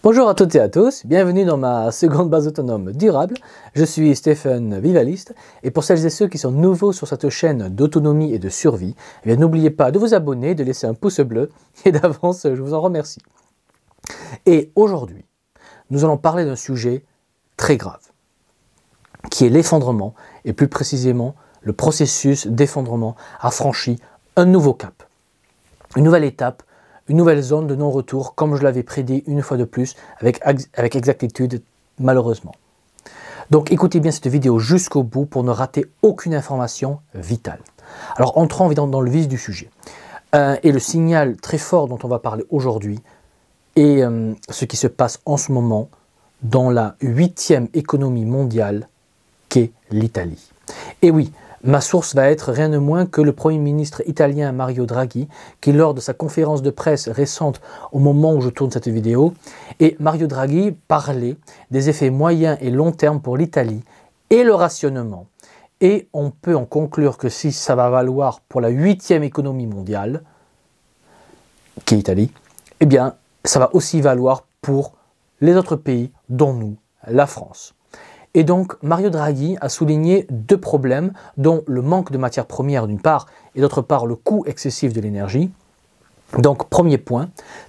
Bonjour à toutes et à tous, bienvenue dans ma seconde base autonome durable. Je suis Stéphane Vivaliste et pour celles et ceux qui sont nouveaux sur cette chaîne d'autonomie et de survie, n'oubliez pas de vous abonner, de laisser un pouce bleu et d'avance, je vous en remercie. Et aujourd'hui, nous allons parler d'un sujet très grave, qui est l'effondrement et plus précisément le processus d'effondrement a franchi un nouveau cap, une nouvelle étape, une nouvelle zone de non-retour, comme je l'avais prédit une fois de plus, avec exactitude, malheureusement. Donc écoutez bien cette vidéo jusqu'au bout pour ne rater aucune information vitale. Alors entrons dans le vif du sujet. Et le signal très fort dont on va parler aujourd'hui est ce qui se passe en ce moment dans la 8e économie mondiale qu'est l'Italie. Et oui, ma source va être rien de moins que le Premier ministre italien Mario Draghi, qui lors de sa conférence de presse récente au moment où je tourne cette vidéo, et Mario Draghi parlait des effets moyens et long terme pour l'Italie et le rationnement. Et on peut en conclure que si ça va valoir pour la 8e économie mondiale, qui est l'Italie, eh bien ça va aussi valoir pour les autres pays, dont nous, la France. Et donc, Mario Draghi a souligné deux problèmes, dont le manque de matières premières d'une part, et d'autre part le coût excessif de l'énergie. Donc, premier point,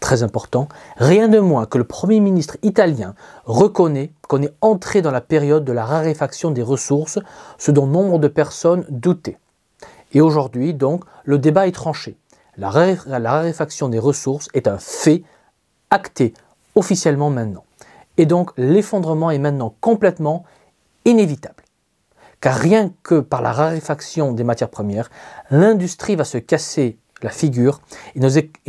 très important, rien de moins que le Premier ministre italien reconnaît qu'on est entré dans la période de la raréfaction des ressources, ce dont nombre de personnes doutaient. Et aujourd'hui, donc, le débat est tranché. La raréfaction des ressources est un fait acté officiellement maintenant. Et donc l'effondrement est maintenant complètement inévitable. Car rien que par la raréfaction des matières premières, l'industrie va se casser la figure et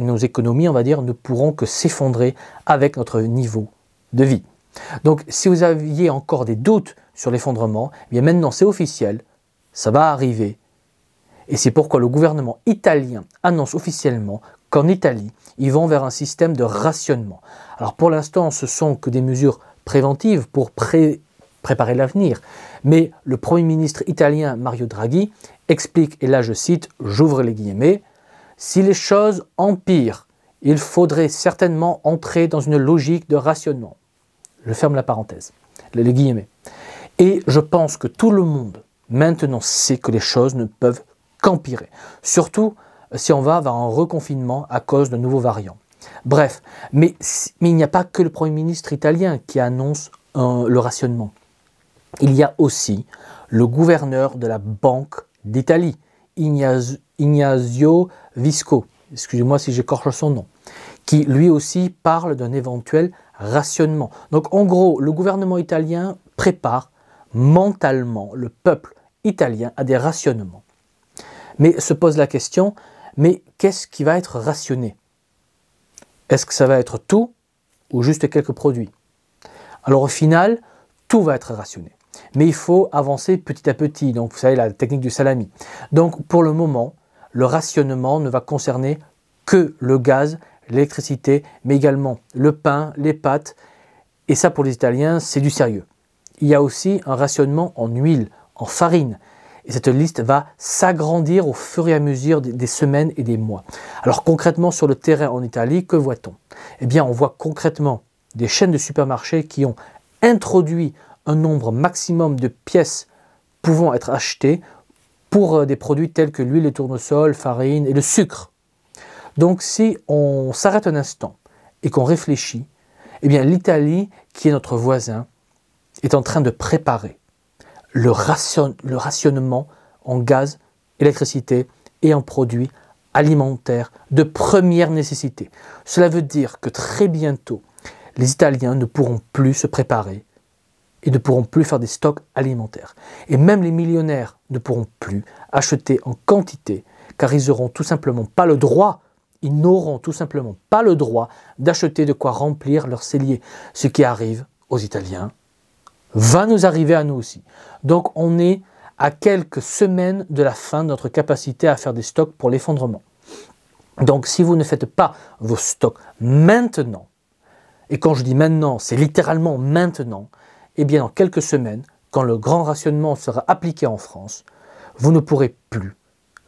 nos économies, on va dire, ne pourront que s'effondrer avec notre niveau de vie. Donc si vous aviez encore des doutes sur l'effondrement, eh bien maintenant c'est officiel, ça va arriver. Et c'est pourquoi le gouvernement italien annonce officiellement qu'en Italie, ils vont vers un système de rationnement. Alors pour l'instant, ce sont que des mesures préventives pour préparer l'avenir. Mais le Premier ministre italien Mario Draghi explique, et là je cite, j'ouvre les guillemets, « Si les choses empirent, il faudrait certainement entrer dans une logique de rationnement. » Je ferme la parenthèse, les guillemets. Et je pense que tout le monde maintenant sait que les choses ne peuvent qu'empirer. Surtout si on va vers un reconfinement à cause d'un nouveau variant. Bref, mais il n'y a pas que le Premier ministre italien qui annonce le rationnement. Il y a aussi le gouverneur de la Banque d'Italie, Ignazio Visco, excusez-moi si j'écorche son nom, qui lui aussi parle d'un éventuel rationnement. Donc en gros, le gouvernement italien prépare mentalement le peuple italien à des rationnements. Mais se pose la question, mais qu'est-ce qui va être rationné? Est-ce que ça va être tout ou juste quelques produits? Alors au final, tout va être rationné. Mais il faut avancer petit à petit, donc vous savez la technique du salami. Donc pour le moment, le rationnement ne va concerner que le gaz, l'électricité, mais également le pain, les pâtes. Et ça pour les Italiens, c'est du sérieux. Il y a aussi un rationnement en huile, en farine. Et cette liste va s'agrandir au fur et à mesure des semaines et des mois. Alors concrètement sur le terrain en Italie, que voit-on? Eh bien on voit concrètement des chaînes de supermarchés qui ont introduit un nombre maximum de pièces pouvant être achetées pour des produits tels que l'huile de tournesol, farine et le sucre. Donc si on s'arrête un instant et qu'on réfléchit, eh bien l'Italie, qui est notre voisin, est en train de préparer le rationnement en gaz, électricité et en produits alimentaires de première nécessité. Cela veut dire que très bientôt, les Italiens ne pourront plus se préparer et ne pourront plus faire des stocks alimentaires. Et même les millionnaires ne pourront plus acheter en quantité car ils n'auront tout simplement pas le droit, d'acheter de quoi remplir leur cellier. Ce qui arrive aux Italiens va nous arriver à nous aussi. Donc on est à quelques semaines de la fin de notre capacité à faire des stocks pour l'effondrement. Donc si vous ne faites pas vos stocks maintenant, et quand je dis maintenant, c'est littéralement maintenant, eh bien dans quelques semaines, quand le grand rationnement sera appliqué en France, vous ne pourrez plus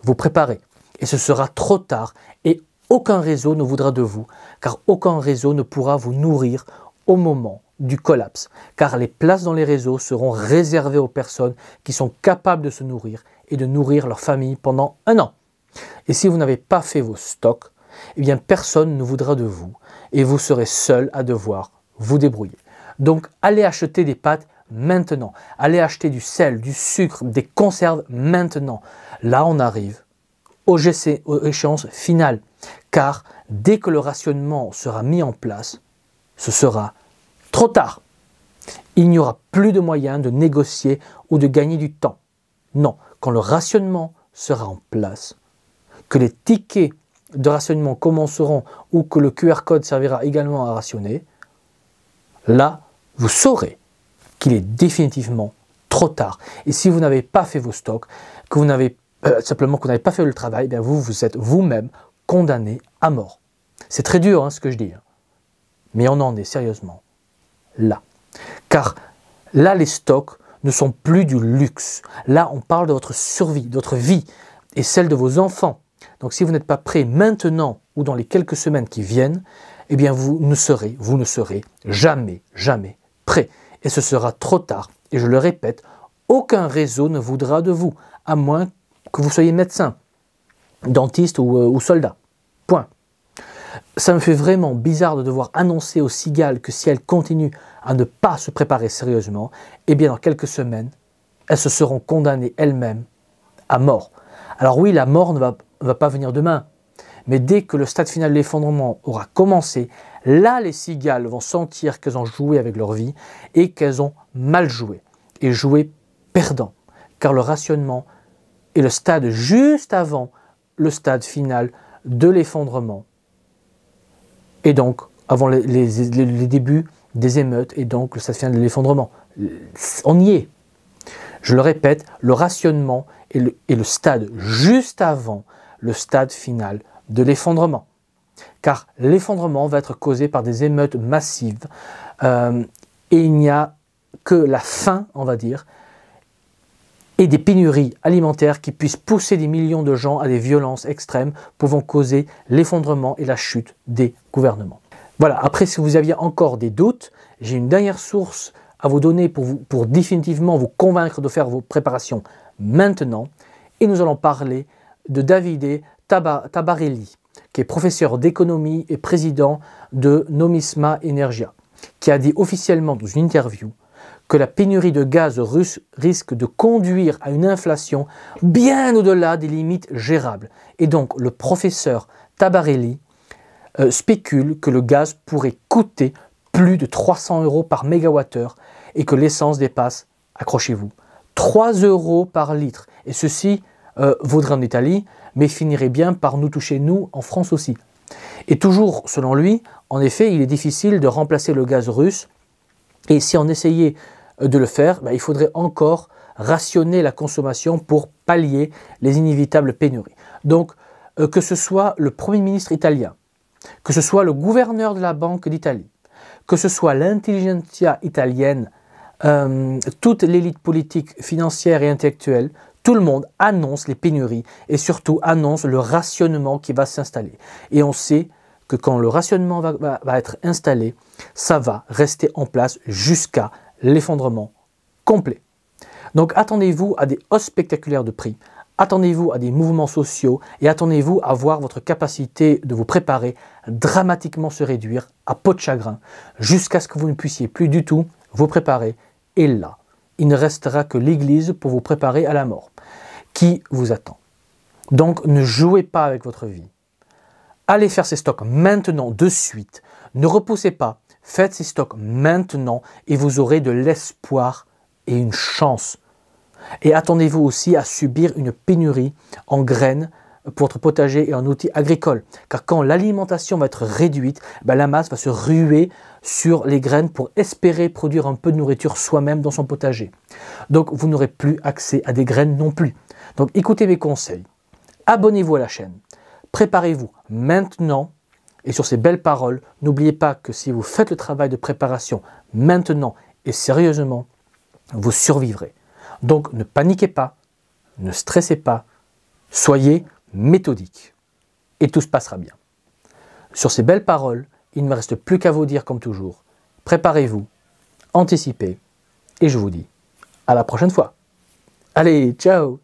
vous préparer. Et ce sera trop tard et aucun réseau ne voudra de vous, car aucun réseau ne pourra vous nourrir au moment du collapse, car les places dans les réseaux seront réservées aux personnes qui sont capables de se nourrir et de nourrir leur famille pendant 1 an. Et si vous n'avez pas fait vos stocks, eh bien personne ne voudra de vous et vous serez seul à devoir vous débrouiller. Donc allez acheter des pâtes maintenant, allez acheter du sel, du sucre, des conserves maintenant. Là on arrive aux échéances finales, car dès que le rationnement sera mis en place, ce sera trop tard. Il n'y aura plus de moyens de négocier ou de gagner du temps. Non, quand le rationnement sera en place, que les tickets de rationnement commenceront ou que le QR code servira également à rationner, là, vous saurez qu'il est définitivement trop tard. Et si vous n'avez pas fait vos stocks, que vous n'avez simplement que vous n'avez pas fait le travail, eh bien vous êtes vous-même condamné à mort. C'est très dur ce que je dis, mais on en est sérieusement là. Car là, les stocks ne sont plus du luxe. Là, on parle de votre survie, de votre vie et celle de vos enfants. Donc si vous n'êtes pas prêt maintenant ou dans les quelques semaines qui viennent, eh bien vous ne serez jamais prêt. Et ce sera trop tard. Et je le répète, aucun réseau ne voudra de vous, à moins que vous soyez médecin, dentiste ou soldat. Point. Ça me fait vraiment bizarre de devoir annoncer aux cigales que si elles continuent à ne pas se préparer sérieusement, eh bien dans quelques semaines, elles se seront condamnées elles-mêmes à mort. Alors oui, la mort ne va pas venir demain, mais dès que le stade final de l'effondrement aura commencé, là les cigales vont sentir qu'elles ont joué avec leur vie et qu'elles ont mal joué, et joué perdant, car le rationnement est le stade juste avant le stade final de l'effondrement, et donc avant les débuts des émeutes, et donc le stade final de l'effondrement. On y est. Je le répète, le rationnement est le stade juste avant le stade final de l'effondrement. Car l'effondrement va être causé par des émeutes massives et il n'y a que la faim, on va dire, et des pénuries alimentaires qui puissent pousser des millions de gens à des violences extrêmes pouvant causer l'effondrement et la chute des gouvernements. Voilà, après si vous aviez encore des doutes, j'ai une dernière source à vous donner pour définitivement vous convaincre de faire vos préparations maintenant. Et nous allons parler de Davide Tabarelli, qui est professeur d'économie et président de Nomisma Energia, qui a dit officiellement dans une interview que la pénurie de gaz russe risque de conduire à une inflation bien au-delà des limites gérables. Et donc le professeur Tabarelli spécule que le gaz pourrait coûter plus de 300 € par mégawattheure et que l'essence dépasse, accrochez-vous, 3 € par litre. Et ceci vaudrait en Italie, mais finirait bien par nous toucher, nous, en France aussi. Et toujours, selon lui, en effet, il est difficile de remplacer le gaz russe. Et si on essayait de le faire, il faudrait encore rationner la consommation pour pallier les inévitables pénuries. Donc, que ce soit le Premier ministre italien, que ce soit le gouverneur de la Banque d'Italie, que ce soit l'intelligentsia italienne, toute l'élite politique, financière et intellectuelle, tout le monde annonce les pénuries et surtout annonce le rationnement qui va s'installer. Et on sait que quand le rationnement va être installé, ça va rester en place jusqu'à l'effondrement complet. Donc attendez-vous à des hausses spectaculaires de prix, attendez-vous à des mouvements sociaux et attendez-vous à voir votre capacité de vous préparer dramatiquement se réduire à peau de chagrin jusqu'à ce que vous ne puissiez plus du tout vous préparer. Et là, il ne restera que l'Église pour vous préparer à la mort qui vous attend. Donc ne jouez pas avec votre vie. Allez faire ces stocks maintenant, de suite. Ne repoussez pas. Faites ces stocks maintenant et vous aurez de l'espoir et une chance. Et attendez-vous aussi à subir une pénurie en graines pour votre potager et en outils agricoles. Car quand l'alimentation va être réduite, la masse va se ruer sur les graines pour espérer produire un peu de nourriture soi-même dans son potager. Donc vous n'aurez plus accès à des graines non plus. Donc écoutez mes conseils. Abonnez-vous à la chaîne. Préparez-vous maintenant. Et sur ces belles paroles, n'oubliez pas que si vous faites le travail de préparation maintenant et sérieusement, vous survivrez. Donc ne paniquez pas, ne stressez pas, soyez méthodique. Et tout se passera bien. Sur ces belles paroles, il ne me reste plus qu'à vous dire comme toujours, préparez-vous, anticipez, et je vous dis à la prochaine fois. Allez, ciao!